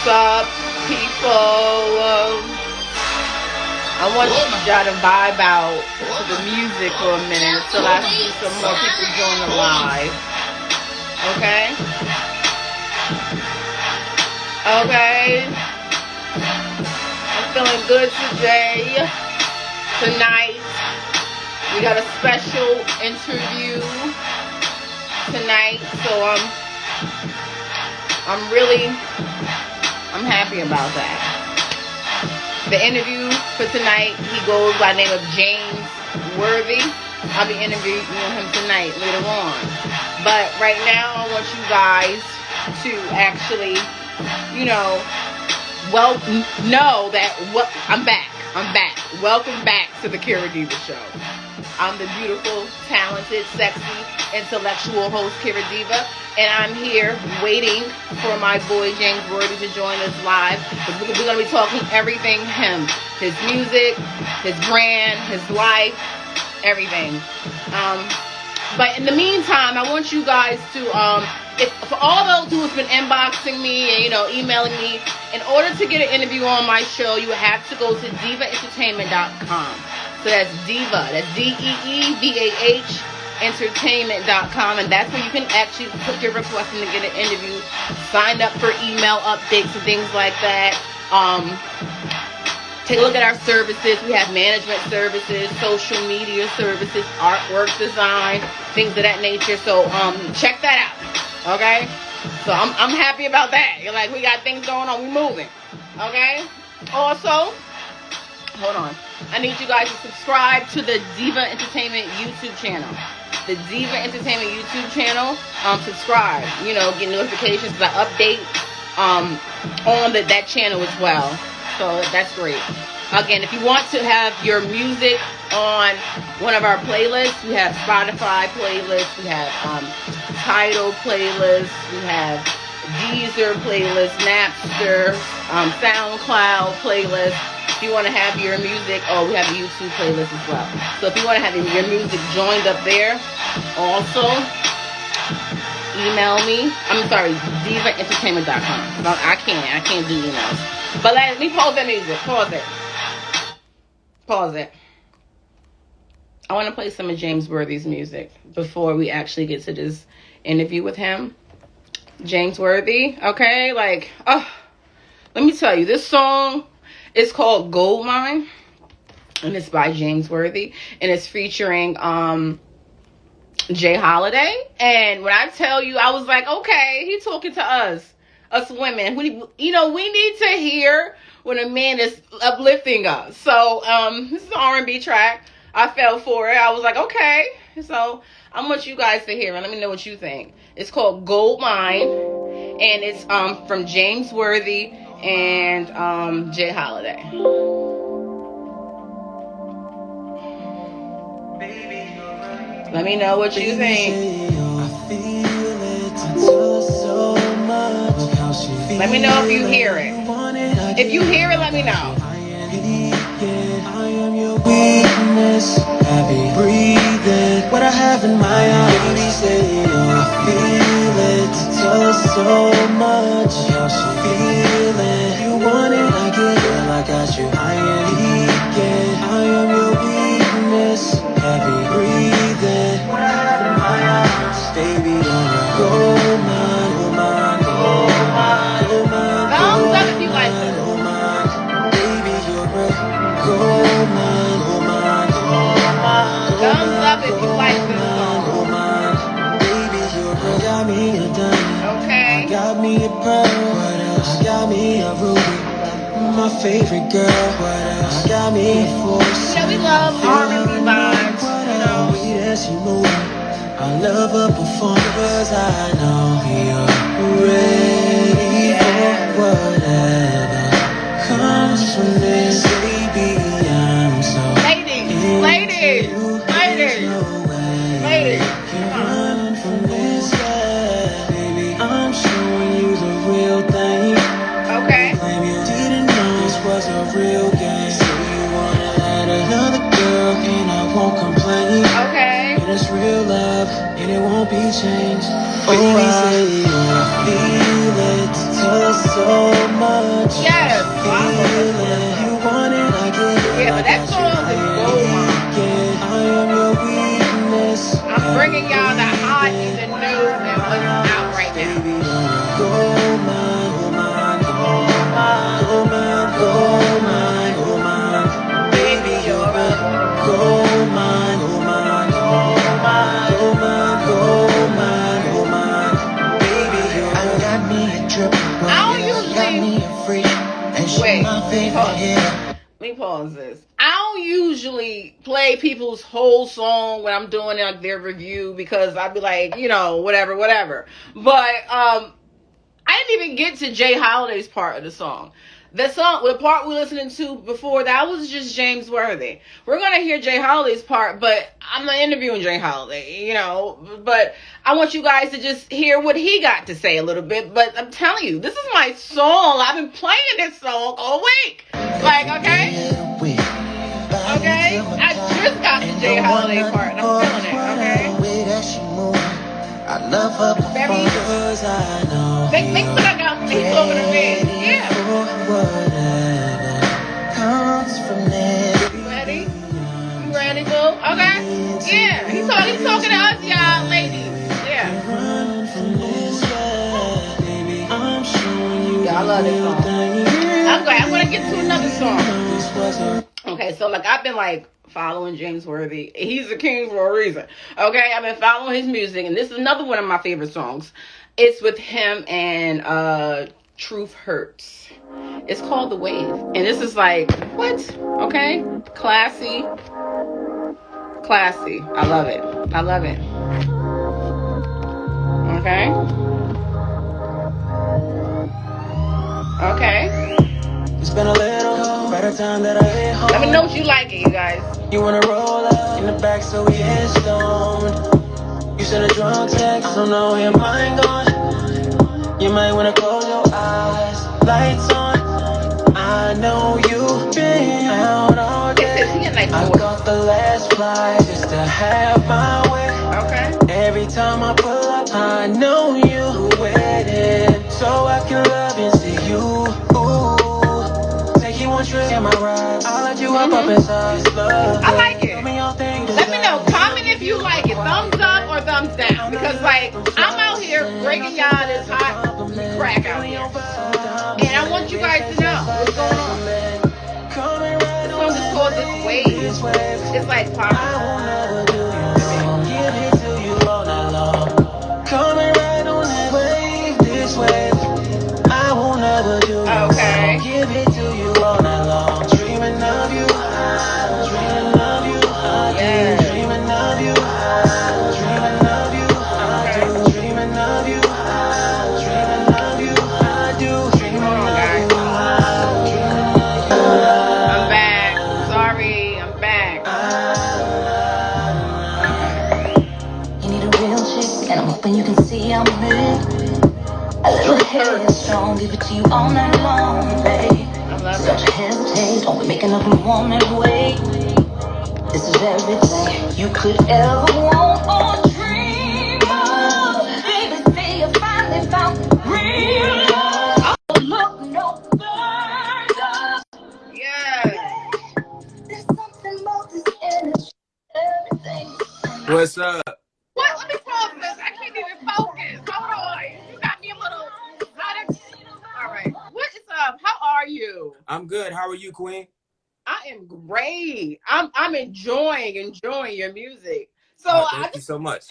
What's up, people? I want y'all to vibe out to the music for a minute until I see some more people join the live. Okay? Okay. I'm feeling good today. Tonight, we got a special interview tonight, so I'm happy about that. The interview for tonight, he goes by the name of James Worthy. I'll be interviewing him tonight later on. But right now, I want you guys to actually, I'm back. Welcome back to the Kira Deevah Show. I'm the beautiful, talented, sexy, intellectual host, Kira Deevah, and I'm here waiting for my boy James Worthy to join us live. We're going to be talking everything him, his music, his brand, his life, everything. But in the meantime, I want you guys to, for all those who have been inboxing me and, emailing me, in order to get an interview on my show, you have to go to DeevahEntertainment.com. So that's Deevah, that's DeeVah, entertainment.com, and that's where you can actually put your request in to get an interview, sign up for email updates and things like that. Take a look at our services. We have management services, social media services, artwork design, things of that nature. So check that out. Okay? So I'm happy about that. You're like, we got things going on, we moving. Okay? Also, hold on. I need you guys to subscribe to the Deevah Entertainment YouTube channel. The Deevah Entertainment YouTube channel. Subscribe. Get notifications. I update on that channel as well. So that's great. Again, if you want to have your music on one of our playlists, we have Spotify playlists, we have Tidal playlists, we have Deezer playlists, Napster, SoundCloud playlists. If you want to have your music, we have a YouTube playlist as well. So if you want to have your music joined up there, also email me. I'm sorry, DeevahEntertainment.com. I can't do emails. But let me pause that music. Pause it. I want to play some of James Worthy's music before we actually get to this interview with him. James Worthy, okay? let me tell you, this song is called Gold Mine, and it's by James Worthy, and it's featuring Jay Holiday. And when I tell you, I was like, okay, he's talking to us women. We need to hear when a man is uplifting us. So this is an R&B track. I fell for it. I was like, okay. So I want you guys to hear it. Let me know what you think. It's called Gold Mine, and it's from James Worthy and Jay Holiday. Let me know what you think. Let me know if you hear it. If you hear it, let me know. I am your weakness, heavy breathing. What I have in my eyes, I feel it. Tell her so much how she feeling. You want it, I get it. I got you. I am leaking. I am your weakness, heavy breathing. What I have in my eyes, baby, you're gold mine, gold mine, gold mine, gold mine. Thumbs up if you like it. Thumbs up if you like this song. Okay. Got me a pearl. What else? Got me a ruby. My favorite girl. What else? Got me a force. We love R&B vibes. I love her performance. I know you're ready for whatever comes from this. Baby, I'm so ladies. Run from this guy, baby. I'm showing you the real thing. Okay. Claim you didn't know this was a real game. So you wanna add another girl, and I won't complain. Okay. And it's real love, and it won't be changed. Oh, I feel is out right now. Go mine, go mine, go mine, go mine, go mine, go mine. Baby, you're a go mine, go mine, go mine, go mine, go mine, go mine. Baby, you're I got me a trip, I don't usually got me a freak, and she my favorite here. Let me pause this. I don't usually play people's whole song when I'm doing like their review because I'd be like, you know, whatever. But I didn't even get to Jay Holiday's part of the song. The part we listening to before, that was just James Worthy. We're gonna hear Jay Holiday's part, but I'm not interviewing Jay Holiday, you know. But I want you guys to just hear what he got to say a little bit. But I'm telling you, this is my song. I've been playing this song all week. Like, okay? Okay? I just got the Jay Holiday part, and I'm feeling it, okay? I love her because I know Make sure I got me over the bed. Yeah. Comes from there. You ready? You ready, boo? Okay. Yeah. He's talking to us, y'all, ladies. Yeah. Yeah, I love this song. I'm gonna get to another song. Okay, so like I've been like following James Worthy. He's the king for a reason. Okay, I've been following his music, and this is another one of my favorite songs. It's with him and Truth Hurts. It's called The Wave, and this is like what? Okay, classy. I love it. Okay. It's been a little better time that I hit home. Let me know if you like it, you guys. You wanna roll up in the back so we get stoned. You send a drunk text, I don't know where your mind gone. You might wanna close your eyes, lights on. I know you've been out all day. I got the last flight just to have my way. Okay. Every time I pull up, I know you waiting, so I can love and see you. Ooh. Take you on trip in my ride. I'll let you up inside. I like it. Let me know. Comment if you like it. Thumbs up or thumbs down. Because like I'm out here breaking y'all this hot crack out here. And I want you guys to know what's going on. This song is called This Wave. It's like pop. Give it to you all night long. Coming right on that wave, this wave. I won't ever do it. Okay. Give it to you all night long. Dreaming of you, dreaming of you. Yeah. Dreaming of you, dreaming of you. Dreaming of you, dreaming of you. I do. Hold on, guys. I'm back. Sorry, I'm back. You need a real chick, and I'm hoping you can see I'm big. A little headstrong, give it to you all night long, babe. So don't you hesitate, don't be making up a woman wait. This is everything you could ever want or dream of. Baby, say you finally found real love. Look no further. Yeah. There's something more to this everything. What's up? What? Let me pause this. I can't even focus. Hold on. You got me a little. All right. What is up? How are you? I'm good. How are you, Queen? I am great. I'm enjoying your music. So Thank you so much.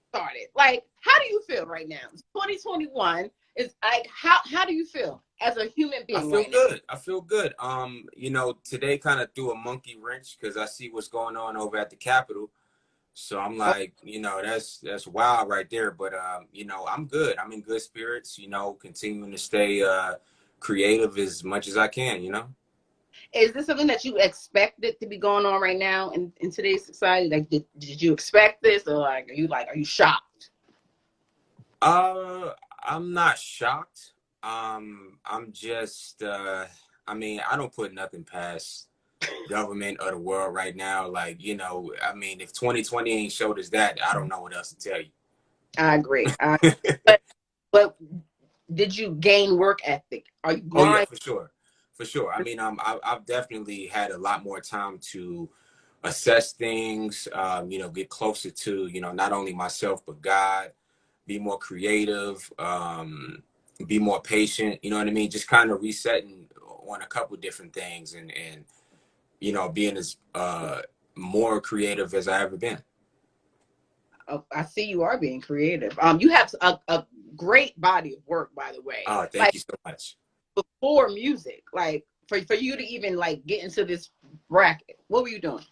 Started. Like, how do you feel right now? 2021 is like how do you feel as a human being? I feel good. I feel good. Today kind of threw a monkey wrench because I see what's going on over at the Capitol. So I'm like, that's wild right there. But I'm good. I'm in good spirits, continuing to stay creative as much as I can, Is this something that you expected to be going on right now in today's society? Like, did you expect this, or like, are you shocked? I'm not shocked. I'm just, I don't put nothing past government or the world right now. Like, if 2020 ain't showed us that, I don't know what else to tell you. I agree. But did you gain work ethic? Are you grinding? Oh yeah, for sure. I've definitely had a lot more time to assess things, get closer to, not only myself, but God, be more creative, be more patient. You know what I mean? Just kind of resetting on a couple different things, and you know, being as more creative as I ever been. Oh, I see you are being creative. You have a great body of work, by the way. Oh, thank Like you so much. before music, like for you to even like get into this bracket, what were you doing?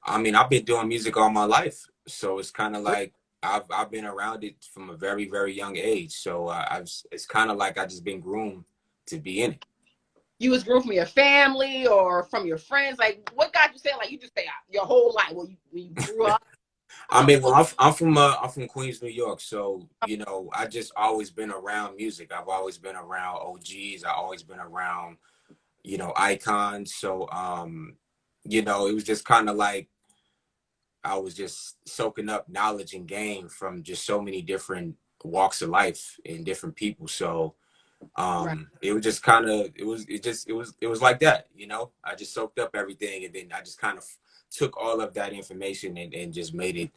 I mean, I've been doing music all my life, so it's kind of like I've been around it from a very very young age. So it's kind of like I just been groomed to be in it. You was groomed from your family or from your friends? Like, what got you saying like you just say your whole life when you grew up? I Oh, mean, well, I'm from Queens, New York, so you know, I just always been around music. I've always been around OGs. I always been around, you know, icons. So you know, it was just kind of like I was just soaking up knowledge and game from just so many different walks of life and different people. So right. it was just kind of it was like that, you know. I just soaked up everything, and then I just kind of took all of that information and just made it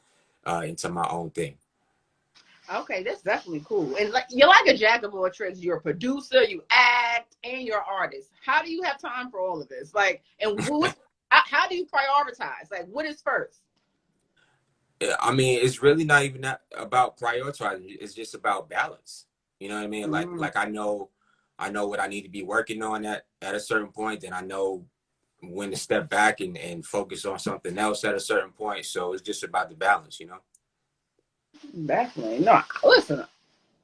into my own thing. Okay, that's definitely cool. And like you're like a jack of all trades. You're a producer, you act, and you're an artist. How do you have time for all of this? Like, and how do you prioritize? Like, what is first? I mean, it's really not even that about prioritizing. It's just about balance. You know what I mean? Like Mm, like I know what I need to be working on at a certain point, and I know when to step back and focus on something else at a certain point. So it's just about the balance, you know? definitely. No, listen,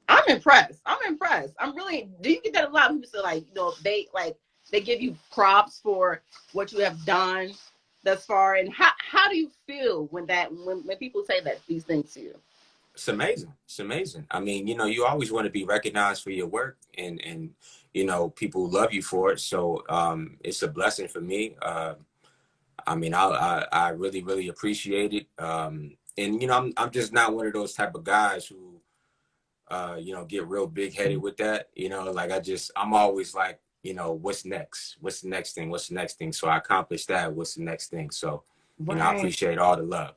I'm impressed. I'm impressed. I'm really. Do you get that a lot? People say like, you know, they give you props for what you have done thus far. And how do you feel when people say that these things to you? It's amazing. It's amazing. I mean, you know, you always want to be recognized for your work, and you know, people love you for it. So it's a blessing for me. I mean, I really really appreciate it. And you know, I'm just not one of those type of guys who you know, get real big headed with that. You know, like I'm always like, you know, what's next? What's the next thing? What's the next thing? So I accomplished that. What's the next thing? So, you know, I Right. appreciate all the love.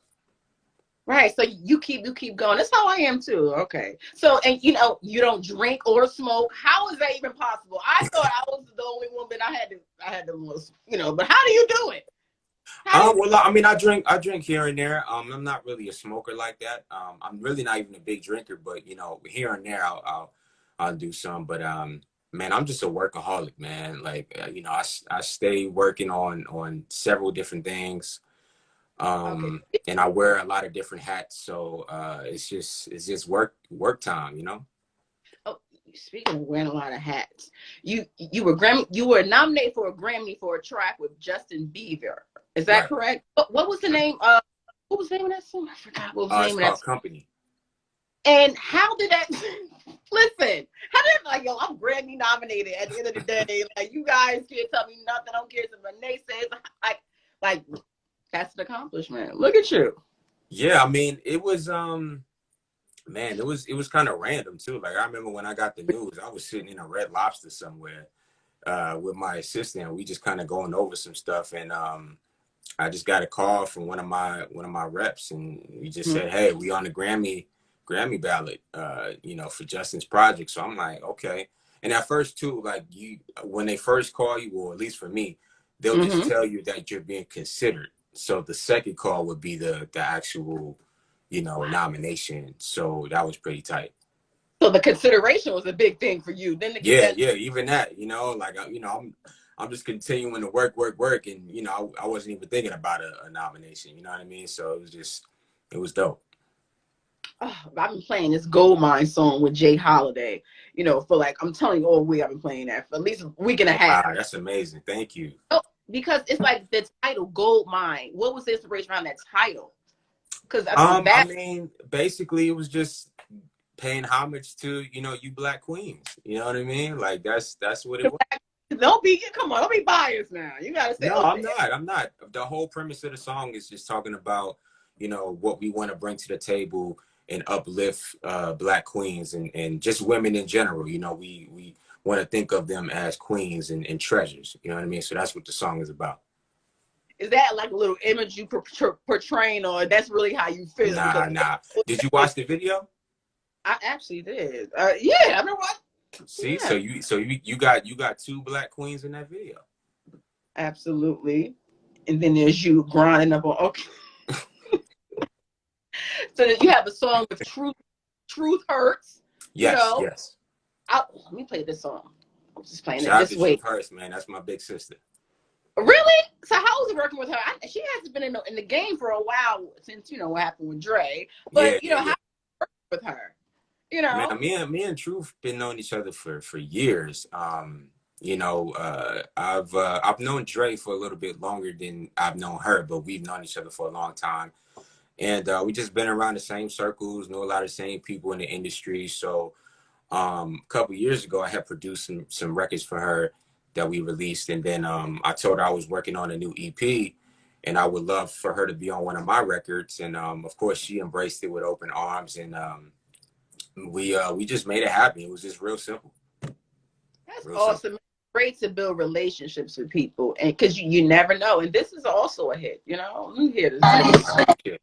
Right. So you keep going. That's how I am too. Okay. So and you know you don't drink or smoke. How is that even possible? I thought I was the only woman. I had the most. You know. But how do you do it? How do you? Well, I mean, I drink here and there. I'm not really a smoker like that. I'm really not even a big drinker, but you know, here and there, I'll do some. But man, I'm just a workaholic, man. Like you know, I stay working on several different things. Okay. And I wear a lot of different hats, so it's just work time, you know. Oh, speaking of wearing a lot of hats, you were nominated for a Grammy for a track with Justin Bieber. Is that Right. correct? What was the name? What was the name of that song? I forgot what was the It's name of that called song. Company. And how did that? Listen, how did like yo? I'm Grammy nominated. At the end of the day, like you guys can't tell me nothing. I don't care if my name says like that's an accomplishment. Look at you. Yeah, I mean, it was man, it was kind of random too. Like I remember when I got the news, I was sitting in a Red Lobster somewhere with my assistant. We just kind of going over some stuff, and I just got a call from one of my reps, and he just said, "Hey, we on the Grammy ballot, you know, for Justin's project." So I'm like, okay. And at first too, like when they first call you, or at least for me, they'll just Mm-hmm. tell you that you're being considered. So the second call would be the actual, you know, Wow. nomination. So that was pretty tight. So the consideration was a big thing for you. Then to get Yeah, that. yeah, even that, you know, like you know, I'm just continuing to work, and you know, I wasn't even thinking about a nomination. You know what I mean? So it was dope. Oh, I've been playing this Gold Mine song with Jay Holiday. You know, for like I'm telling you all week I've been playing that for at least a week and a Wow, half. that's amazing. Thank you. Oh, because it's like the title Gold Mine. What was the inspiration around that title? Because that's a I bad. mean, basically, it was just paying homage to, you know, you Black queens. You know what I mean? Like that's what it was. Don't be come on, don't be biased now. You gotta say, No, oh, I'm not. I'm not. The whole premise of the song is just talking about, you know, what we want to bring to the table and uplift Black queens and just women in general. You know, we want to think of them as queens and treasures. You know what I mean? So that's what the song is about. is that like a little image you portraying, or that's really how you feel? Nah, Because nah. Did you watch the video? I actually did. Yeah, I know what. See, Yeah, so you got two black queens in that video. absolutely. And then there's you grinding up on. Okay, so that you have a song with truth hurts. You Yes, know, yes. let me play this song. I'm just playing it Shout out this to way. Truth Hurst, man. That's my big sister. Really? So how was it working with her? She hasn't been in the game for a while since what happened with Dre. Yeah, But yeah, how yeah. with her? Man, me and Truth been knowing each other for years. I've known Dre for a little bit longer than I've known her, but we've known each other for a long time. And we just been around the same circles, know a lot of the same people in the industry. So a couple years ago, I had produced some records for her that we released, and then I told her I was working on a new EP, and I would love for her to be on one of my records. And of course, she embraced it with open arms, and we just made it happen. It was just real simple. That's Real simple. awesome. Great to build relationships with people, and because you never know. And this is also a hit. Let me hear this. Yeah.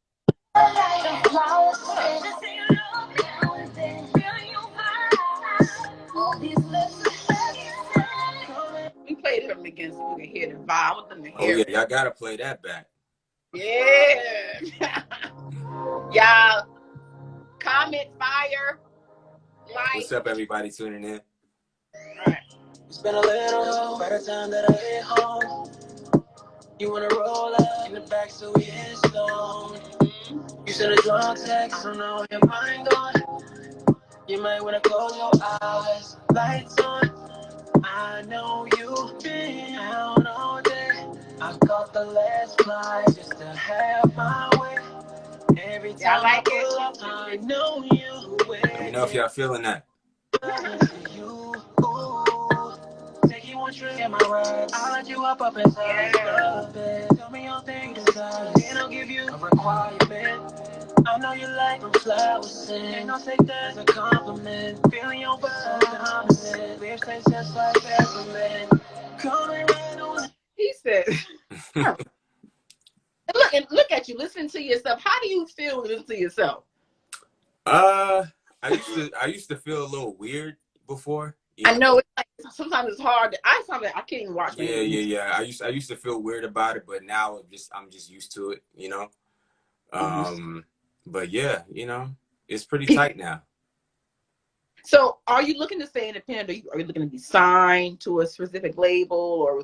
We played them again so we can hear the vibe. I want them to Oh hear yeah, it. y'all gotta play that back. Yeah. Y'all comment, fire, like. What's up, everybody tuning in? All right. It's been a little by the time that I get home. You wanna roll up in the back so we hit stone. You send a drunk text, I don't know where your mind going. You might wanna close your eyes, lights on. I know you've been out all day. I caught the last flight just to have my way. Every time I pull up, I know you Let me know if y'all feeling that. you. Take you on trip in my ride. I'll let you up inside the bed. Tell me your things inside, and I'll give you a requirement. I know you like them flowers, and I'll take that as a compliment. Feeling your vibe, dominant. Lips taste just like peppermint. Coming right on. He said, look at you, listen to yourself. How do you feel listening to yourself? I used to feel a little weird before. I know it's like sometimes it's hard. I can't even watch my interviews. Yeah. I used to feel weird about it, but now I'm just used to it, But yeah, it's pretty tight now. So, are you looking to stay independent? Are you looking to be signed to a specific label, or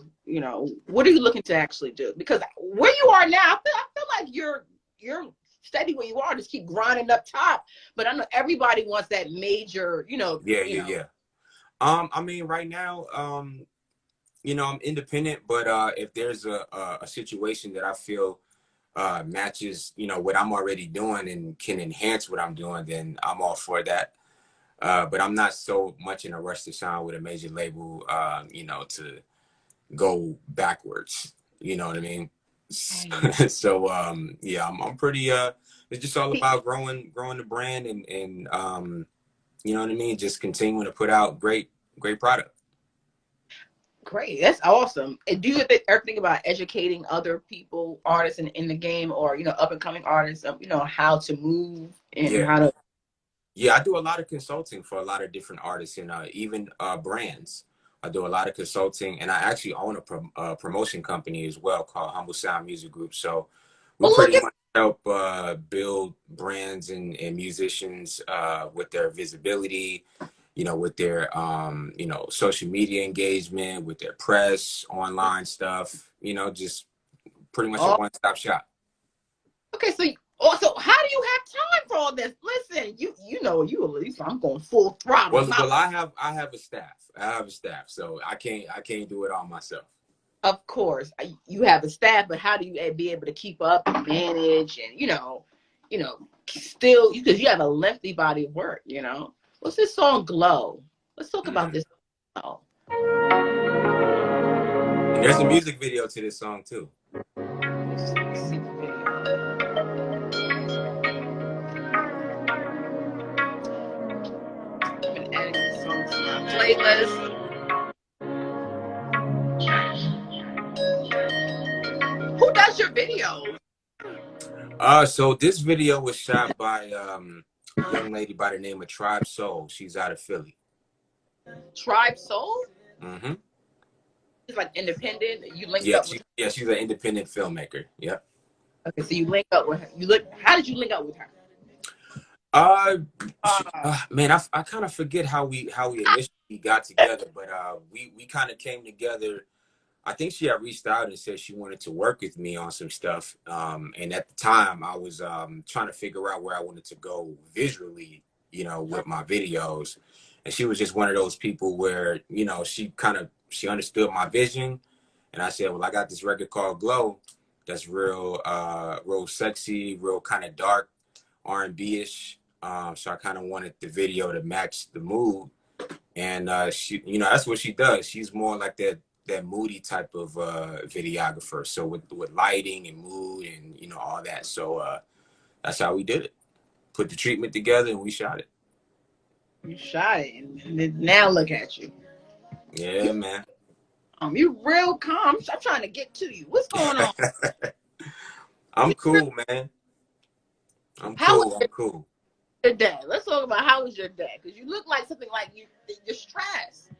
what are you looking to actually do? Because where you are now, I feel like you're steady where you are. Just keep grinding up top. But I know everybody wants that major, Yeah. I mean, right now, I'm independent, but if there's a situation that I feel matches, what I'm already doing and can enhance what I'm doing, then I'm all for that. But I'm not so much in a rush to sign with a major label, to go backwards. You know what I mean? So yeah, I'm pretty. It's just all about growing the brand and you know what I mean. Just continuing to put out great product. Great, that's awesome. And do you ever think about educating other people, artists in the game, or up and coming artists, how to move and how to? Yeah, I do a lot of consulting for a lot of different artists and even brands. I do a lot of consulting, and I actually own a promotion company as well called Humble Sound Music Group. So we Look pretty at much help build brands and musicians with their visibility, with their social media engagement, with their press, online stuff. Just pretty much a one-stop shop. Okay, so also, how do you have time for all this? Listen, you at least I'm going full throttle. Well, I have a staff. So I can't do it all myself. Of course, you have a staff, but how do you be able to keep up and manage and still because you have a lengthy body of work. What's this song "Glow"? Let's talk about this. Oh. And there's a music video to this song too. Playlist. Who does your videos? So this video was shot by young lady by the name of Tribe Soul. She's out of Philly. Tribe Soul? Mm-hmm. It's like independent. You linked Yeah, up with her. she's an independent filmmaker. Yep. Okay, so you link up with her. How did you link up with her? Man, I kind of forget how we initially got together, but we kind of came together. I think she had reached out and said she wanted to work with me on some stuff. And at the time, I was trying to figure out where I wanted to go visually, you know, with my videos. And she was just one of those people where, you know, she understood my vision. And I said, well, I got this record called Glow that's real sexy, real kind of dark, R&B-ish. So I kind of wanted the video to match the mood. And she, you know, that's what she does. She's more like that moody type of videographer. So with lighting and mood and, you know, all that. So that's how we did it. Put the treatment together and we shot it. You shot it, and then now look at you. Yeah, man. You real calm. I'm trying to get to you. What's going on? I'm cool, man. I'm How was cool. I'm cool. your day? Let's talk about how was your day, because you look like something like you're stressed.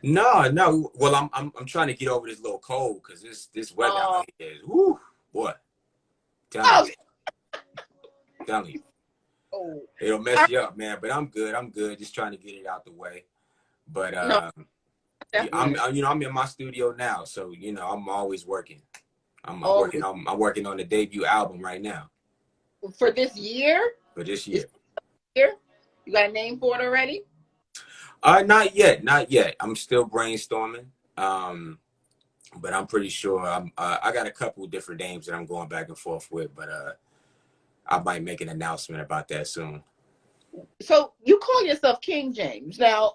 No. Well, I'm trying to get over this little cold because this weather out here is whoo, boy. Telling you. Oh. It'll mess you up, man. But I'm good. I'm good. Just trying to get it out the way. But No, yeah, I'm in my studio now, so you know I'm always working. I'm working on the debut album right now. For this year? For this year. You got a name for it already? Not yet. I'm still brainstorming. But I'm pretty sure I got a couple of different names that I'm going back and forth with, but I might make an announcement about that soon. So you call yourself King James. Now,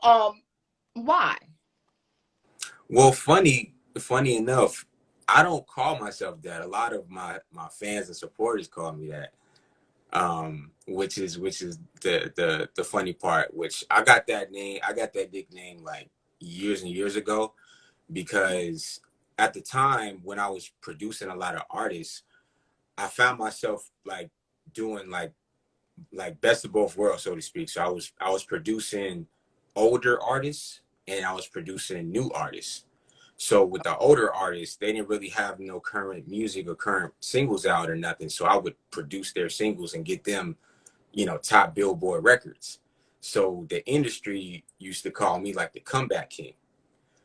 why? Well, funny enough, I don't call myself that. A lot of my fans and supporters call me that. Which is the funny part, which I got that nickname like years and years ago, because at the time when I was producing a lot of artists, I found myself like doing like best of both worlds, so to speak. So I was producing older artists and I was producing new artists. So with the older artists, they didn't really have no current music or current singles out or nothing. So I would produce their singles and get them, you know, top Billboard records. So the industry used to call me like the comeback king.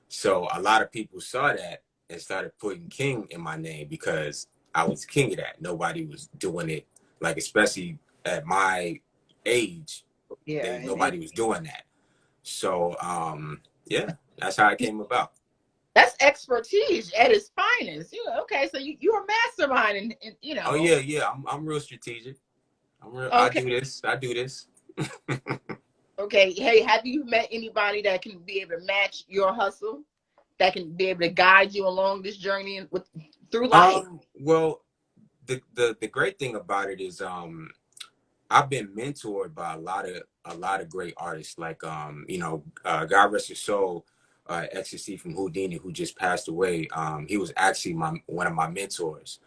So a lot of people saw that and started putting King in my name because I was king of that. Nobody was doing it, like especially at my age, nobody was doing that. So yeah, that's how it came about. That's expertise at its finest. Okay, so you're a mastermind, and you know. Oh yeah. I'm real strategic. Okay. I do this. Okay. Hey, have you met anybody that can be able to match your hustle? That can be able to guide you along this journey through life? Well, the great thing about it is I've been mentored by a lot of great artists, like you know, God rest his soul, Ecstasy from Houdini, who just passed away. He was actually one of my mentors.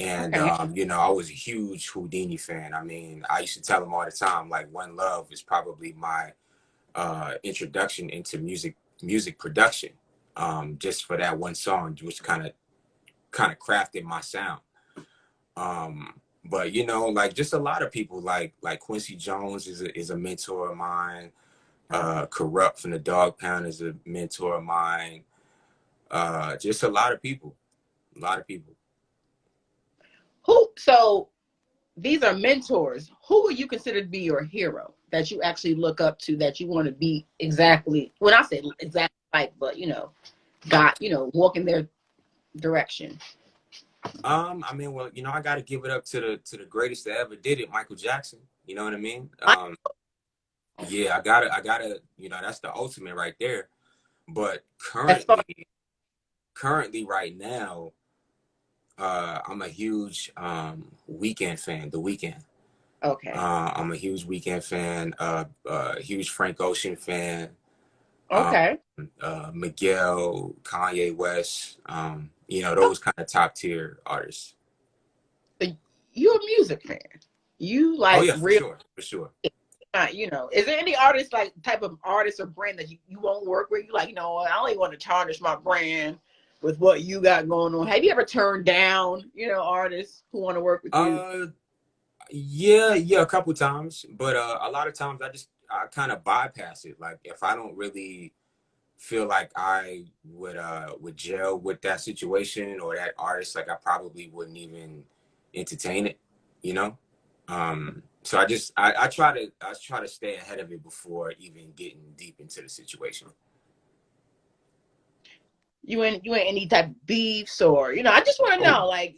And you know, I was a huge Houdini fan. I mean, I used to tell him all the time, like, One Love is probably my introduction into music production. Just for that one song, which kind of crafted my sound. But you know, like just a lot of people, like Quincy Jones is a mentor of mine. Corrupt from the Dog Pound is a mentor of mine. Just a lot of people. So these are mentors. Who would you consider to be your hero that you actually look up to, that you want to be exactly, when I say exactly like, but you know, God, you know, walk in their direction? I mean, well, you know, I got to give it up to the greatest that ever did it, Michael Jackson. You know what I mean? Yeah, I gotta, you know, that's the ultimate right there. But currently right now, I'm a huge Weeknd fan. The Weeknd. Okay. I'm a huge Weeknd fan. Huge Frank Ocean fan. Okay. Miguel, Kanye West. You know, those kind of top tier artists. You're a music fan. You Oh like yeah, for real, sure, for sure. you know, is there any artist, like type of artist or brand that you won't work with? You like, you know, I don't even want to tarnish my brand with what you got going on. Have you ever turned down, you know, artists who want to work with you? Yeah, a couple times, but a lot of times I kind of bypass it. Like if I don't really feel like I would gel with that situation or that artist, like I probably wouldn't even entertain it, you know. So I try to stay ahead of it before even getting deep into the situation. You in any type of beefs, or you know? I just want to Oh, know, like,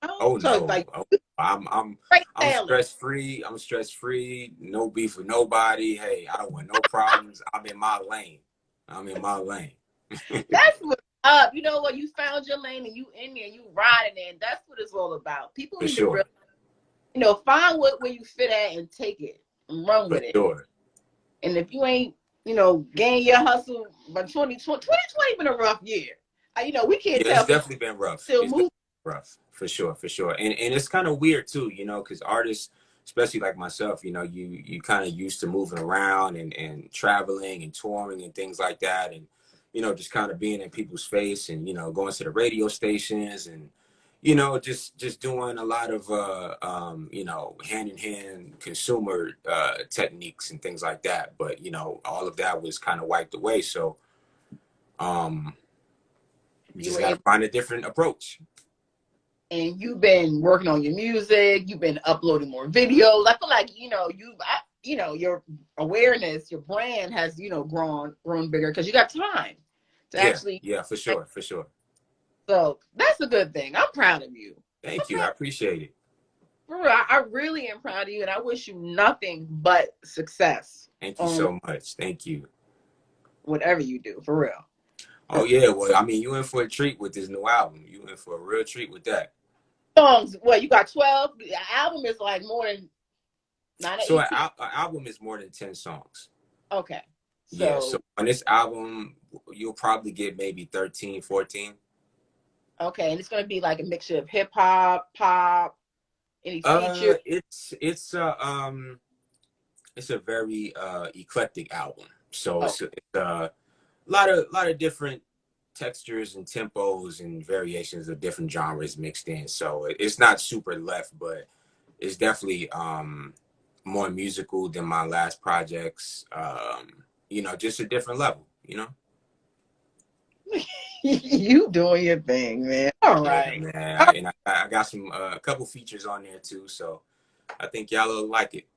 oh, oh so no. like Oh, I'm straight I'm sailing. stress free. I'm stress free. No beef with nobody. Hey, I don't want no problems. I'm in my lane. I'm in my lane. That's what's up. You know what? You found your lane and you in there, you riding in. That's what it's all about. People For need to sure. realize, you know, find where you fit at and take it and run For with it. sure. And if you ain't, you know, gain your hustle by 2020 been a rough year. You know, we can't Yeah, tell it's people definitely been rough. still It's definitely move. rough for sure, for sure. And it's kind of weird too, you know, because artists, especially like myself, you know, you kind of used to moving around and traveling and touring and things like that, and you know, just kind of being in people's face and you know, going to the radio stations and you know, just doing a lot of you know, hand in hand consumer techniques and things like that. But you know, all of that was kind of wiped away. So um you You just were got to able, find a different approach. and you've been working on your music. You've been uploading more videos. I feel like you know, your awareness, your brand has, you know, grown bigger because you got time to Yeah, actually. yeah, for sure, for sure. So that's a good thing. I'm proud of you. I'm Thank you. proud. I appreciate it. For real, I really am proud of you, and I wish you nothing but success Thank you on so much. Thank you. whatever you do. For real. Oh yeah, well, I mean, you in for a treat with this new album. You in for a real treat with that. Songs. What, you got 12? The album is like more than 9 or So 18. an album is more than 10 songs. Okay. Yeah, so So on this album, you'll probably get maybe 13, 14. okay, and it's gonna be like a mixture of hip hop, pop, any features. It's a very eclectic album. So Oh, it's a lot of different textures and tempos and variations of different genres mixed in. So it's not super left, but it's definitely more musical than my last projects. You know, just a different level, you know? you doing your thing, man. All Yeah, right. man. And I got some a couple features on there too, so I think y'all will like it.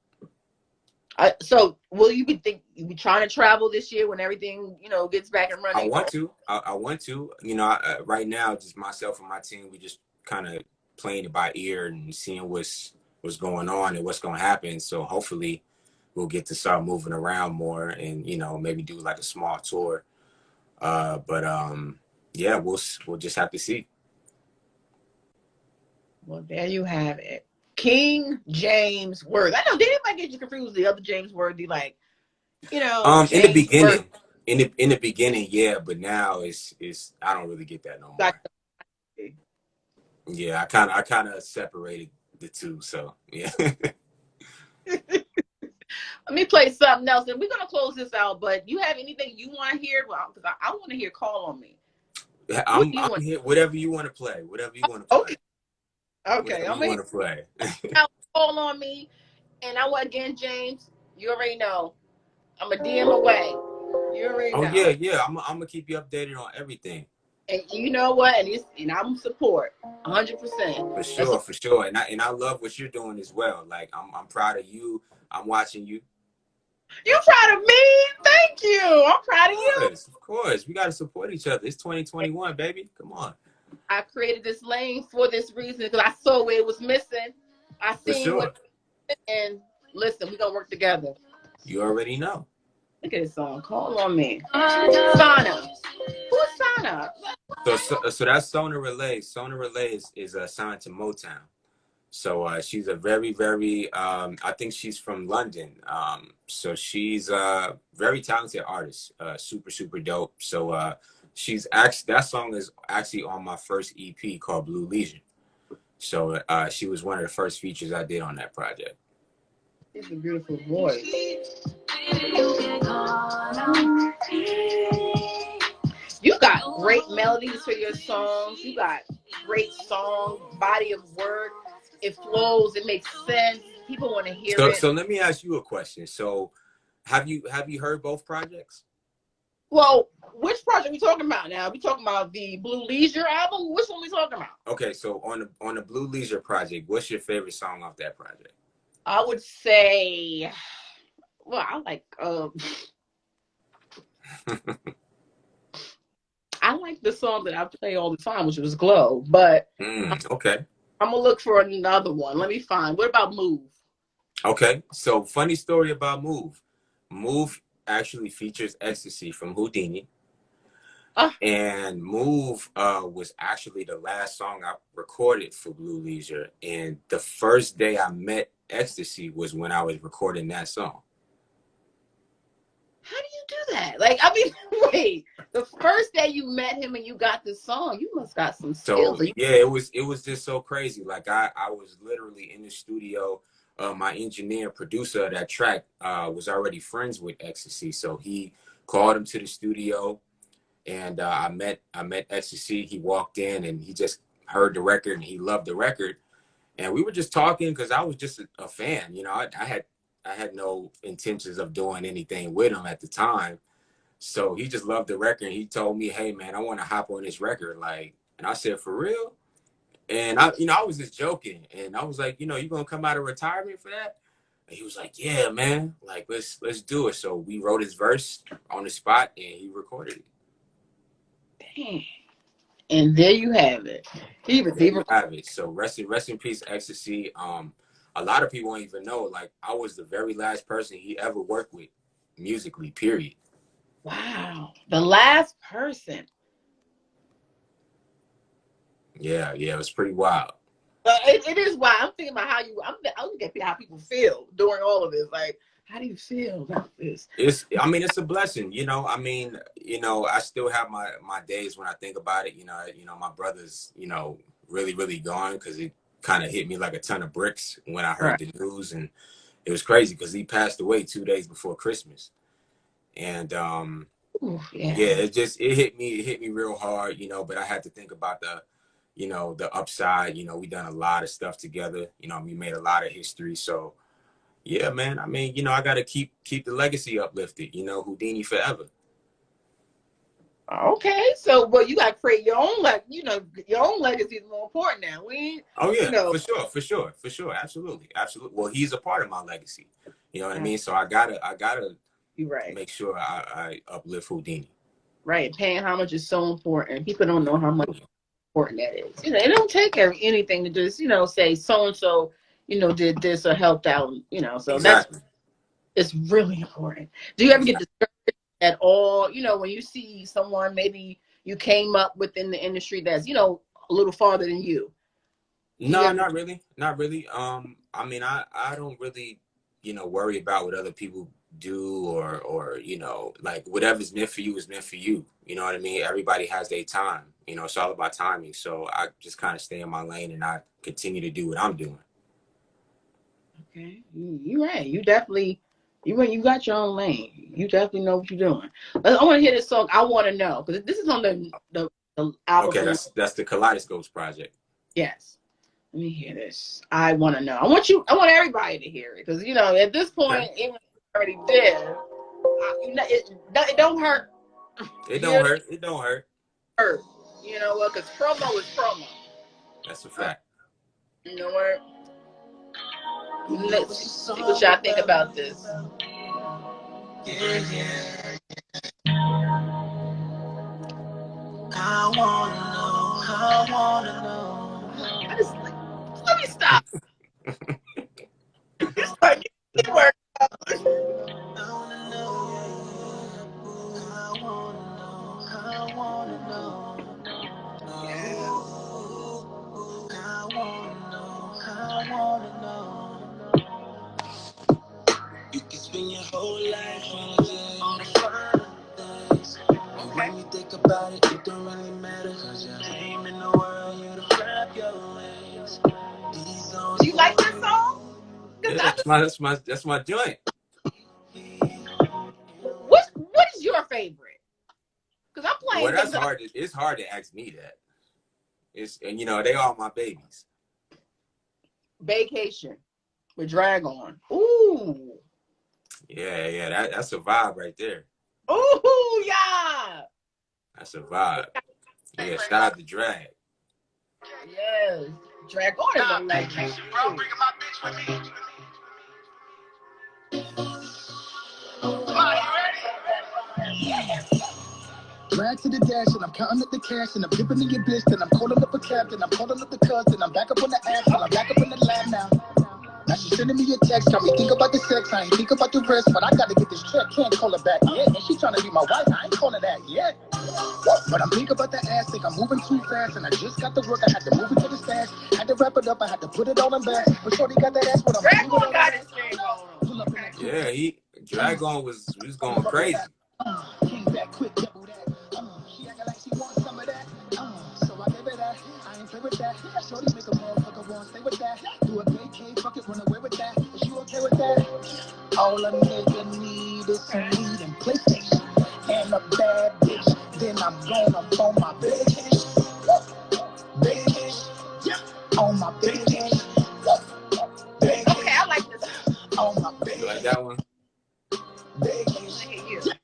So will you be trying to travel this year when everything, you know, gets back and I running? want to. I want to. You know, right now, just myself and my team, we just kind of playing it by ear and seeing what's going on and what's going to happen. So hopefully, we'll get to start moving around more and you know maybe do like a small tour. But yeah, we'll just have to see. Well, there you have it. King James Worthy. I know, did anybody get you confused with the other James Worthy? Like, you know, In the James Worthy beginning, in the beginning, yeah, but now it's I don't really get that no got more. Yeah, I kind of separated the two. So yeah. Let me play something else, and we're gonna close this out. But you have anything you want to hear? Well, because I want to hear "Call on Me." What do you I'm want? here. Whatever you want to play. Whatever you want to play. Okay, okay. Whatever I'm you gonna hear want to play. "Call on Me," and I want again, James. You already know. I'm a DM away. You already Oh yeah, know. yeah. I'm gonna keep you updated on everything. And you know what? And I'm support 100%. For That's sure, for sure. And I love what you're doing as well. Like I'm proud of you. I'm watching you. you proud of me? Thank you. I'm proud of you. Of course. We gotta support each other. It's 2021, baby. Come on. I created this lane for this reason because I saw where it was missing. I For seen what, sure. and listen, we're gonna work together. You already know. Look at this song. Call on me. Sana. Who's Sana? So that's Sona Relay. Sona Relay is signed to Motown. So she's a very, very, I think she's from London. So she's a very talented artist, super, super dope. So she's actually, that song is actually on my first EP called Blue Legion. So she was one of the first features I did on that project. It's a beautiful voice. You got great melodies for your songs. You got great song, body of work. It flows. It makes sense. People want to hear So it. so let me ask you a question. So have you heard both projects? Well, which project we talking about now? We talking about the Blue Leisure album? Which one we talking about? Okay, so on the Blue Leisure project, what's your favorite song off that project? I would say, well, I like I like the song that I play all the time, which was Glow. But Okay. I'm gonna look for another one. Let me find. What about Move? Okay. So funny story about Move. Move actually features Ecstasy from Houdini. Uh, And Move was actually the last song I recorded for Blue Leisure. And the first day I met Ecstasy was when I was recording that song. how do you do that? Like, I mean, wait. The first day you met him and you got this song, you must got some skills. So yeah, it was just so crazy. Like I was literally in the studio. My engineer, producer of that track, was already friends with Ecstasy. So he called him to the studio, and I met Ecstasy. He walked in and he just heard the record and he loved the record. And we were just talking because I was just a fan. You know, I had no intentions of doing anything with him at the time. So he just loved the record. And he told me, "Hey man, I want to hop on this record." Like, and I said, "For real?" And I was just joking. And I was like, "You gonna come out of retirement for that?" And he was like, "Yeah, man. Like, let's do it." So we wrote his verse on the spot and he recorded it. Dang. And there you have it. There you have it. So rest in peace, Ecstasy. A lot of people don't even know. Like, I was the very last person he ever worked with, musically. Period. Wow. The last person. Yeah, it was pretty wild. It is why I'm thinking about I'm looking at how people feel during all of this. Like, how do you feel about this? It's a blessing. I still have my days when I think about it. My brother's, really, really gone because it kind of hit me like a ton of bricks when I heard Right. the news, and it was crazy because he passed away 2 days before Christmas, and Ooh, yeah. yeah, it hit me real hard, but I had to think about the upside. We done a lot of stuff together. We made a lot of history, so. Yeah, man. I mean, I gotta keep the legacy uplifted. Houdini forever. Okay. So, well, you got to create your own, your own legacy is more important now. Oh You yeah, know. for sure, absolutely. Well, he's a part of my legacy. You know what I Yeah. mean? So I gotta You're right. make sure I uplift Houdini. Right. Paying homage is so important. People don't know how much important that is. It don't take anything to just, say so and so, did this or helped out. So Exactly. it's really important. Do you ever get discouraged at all? When you see someone maybe you came up within the industry that's, a little farther than you. Do you No, ever? not really. Not really. I mean, I don't really, worry about what other people do or like whatever's meant for you is meant for you. You know what I mean? Everybody has their time. It's all about timing. So I just kind of stay in my lane and I continue to do what I'm doing. Okay, you're right. You definitely, you got your own lane. You definitely know what you're doing. I want to hear this song. I want to know because this is on the Okay, album. that's the Kaleidoscopes project. Yes. Let me hear this. I want to know. I want everybody to hear it because at this point, Okay. even if it's already there, it don't hurt. It You know, don't hurt. It don't hurt. hurt. You know what? Because promo is promo. That's a fact. You know what? Let's see what y'all think about this. Yeah, yeah. I wanna know. I just let me stop. It's like it worked out. I wanna know. I wanna know. Yeah. I wanna know. I wanna know. You can spend your whole life on the fun things. And Okay. when you think about it, it don't really matter. Cause your aim in the world, you to flap your wings. These Do songs you for like this you. song? Yeah, That's my joint. What is your favorite? Because I'm Well, playing things that it's hard to ask me that. And they all my babies. Vacation with Drag On. Ooh. Yeah, that's a vibe right there. Ooh, yeah. That's a vibe. Yeah, shout out to Drag. Yes. Drag On is a legend. Drag to the dash and I'm counting up the cash and I'm dipping in your bitch and I'm calling up a cab and I'm calling up the cuz and I'm back up on the app and I'm back up in the lab now. Now she's sending me a text, got me think about the sex, I ain't think about the rest, but I gotta get this check, can't call her back yet. And she trying to be my wife, I ain't calling that yet. But I'm thinking about the ass, think I'm moving too fast, and I just got the work, I had to move it to the stash, had to wrap it up, I had to put it on the back. But shorty got that ass, what I'm Drag moving On on got that his thing going on. Okay. Yeah, Dragon was going crazy. Came back quick, double that. She acting like she wants some of that. So I gave her that. I ain't play with that. Shorty make a motherfucker want stay with that. Do a KK, fuck it, run away with that. Is you okay with that? All a nigga need is some weed and PlayStation and a bad bitch. Then I'm gonna on my vacation. Vacation. On my vacation. Okay, I like this. On my You like vacation. that one?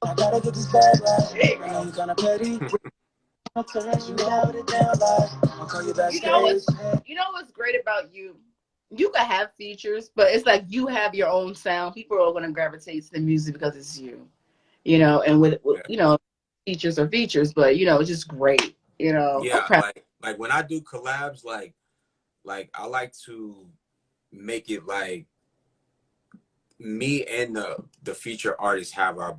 I gotta get this bag right. I know you kinda petty. I'll text you out it down like I'll call you back. You know what's great about you? You can have features, but it's like you have your own sound. People are going to gravitate to the music because it's you. And with features are features, but it's just great. I'm Yeah, proud. like when I do collabs, like I like to make it like me and the feature artist have our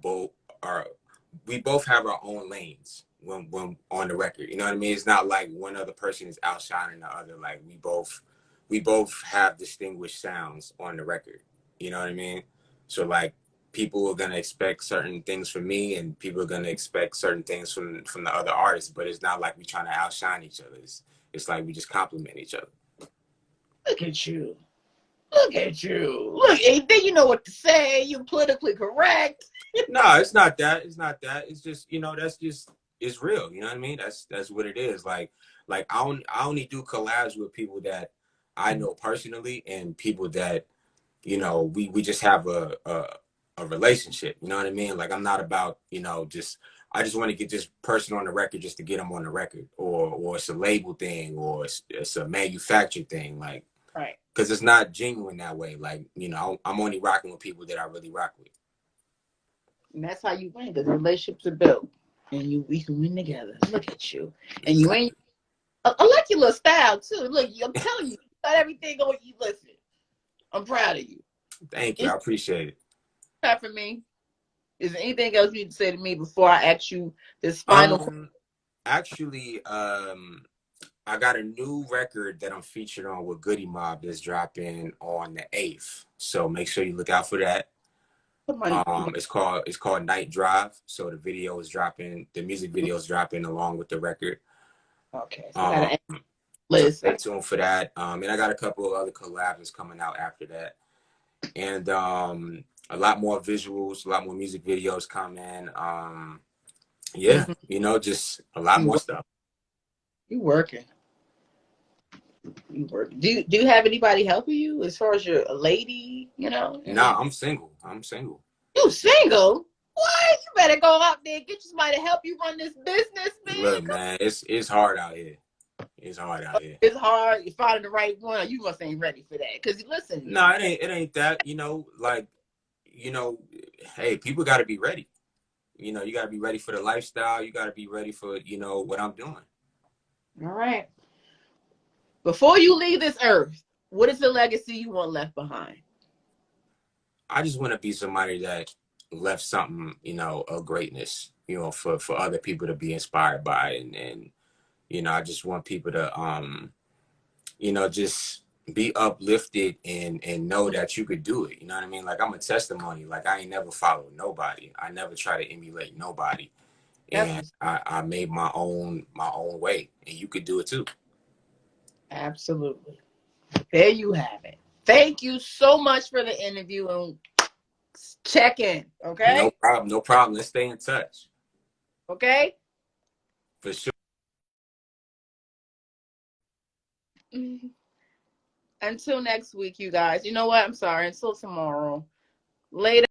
we both have our own lanes when on the record. You know what I mean? It's not like one other person is outshining the other. Like we both have distinguished sounds on the record. You know what I mean? So like people are gonna expect certain things from me, and people are gonna expect certain things from the other artists. But it's not like we trying to outshine each other. It's like we just compliment each other. Look at you. Look at you. Look, and then you know what to say. You're politically correct. No, it's not that. It's not that. It's just that's just it's real. You know what I mean? That's what it is. Like I only do collabs with people that I know personally and people that we just have a relationship. You know what I mean? Like I'm not about just I just want to get this person on the record just to get them on the record, or it's a label thing, or it's a manufactured thing. Like Right. because it's not genuine that way. Like I'm only rocking with people that I really rock with. And that's how you win, because relationships are built. And we can win together. Look at you. And you ain't. I like your little style too. Look, I'm telling you got everything on you. Listen, I'm proud of you. Thank you. I appreciate it. That for me. Is there anything else you need to say to me before I ask you this final question? Actually, I got a new record that I'm featured on with Goody Mob that's dropping on the 8th. So make sure you look out for that. It's called Night Drive. So the music video is dropping along with the record. Okay, so I gotta So listen. stay tuned for that. And I got a couple of other collabs coming out after that. And a lot more visuals, a lot more music videos coming. Yeah, just a lot more stuff. You working. You working. Do you have anybody helping you as far as you're a lady, Nah, I'm single. You single? What? You better go out there and get somebody to help you run this business, man. Look, man, it's hard out here. It's hard out here. It's hard. You're finding the right one. You must ain't ready for that. Cause listen. No, it ain't that. Hey, people got to be ready. You got to be ready for the lifestyle. You got to be ready for what I'm doing. All right. Before you leave this earth, what is the legacy you want left behind? I just want to be somebody that left something, of greatness, for other people to be inspired by, and I just want people to just be uplifted and know that you could do it. You know what I mean? Like I'm a testimony. Like I ain't never followed nobody. I never try to emulate nobody. And I made my own way, and you could do it too. Absolutely. There you have it. Thank you so much for the interview and check in. No Okay. problem. No problem. Let's stay in touch. Okay. For sure. Until next week, you guys. You know what? I'm sorry. Until tomorrow. Later.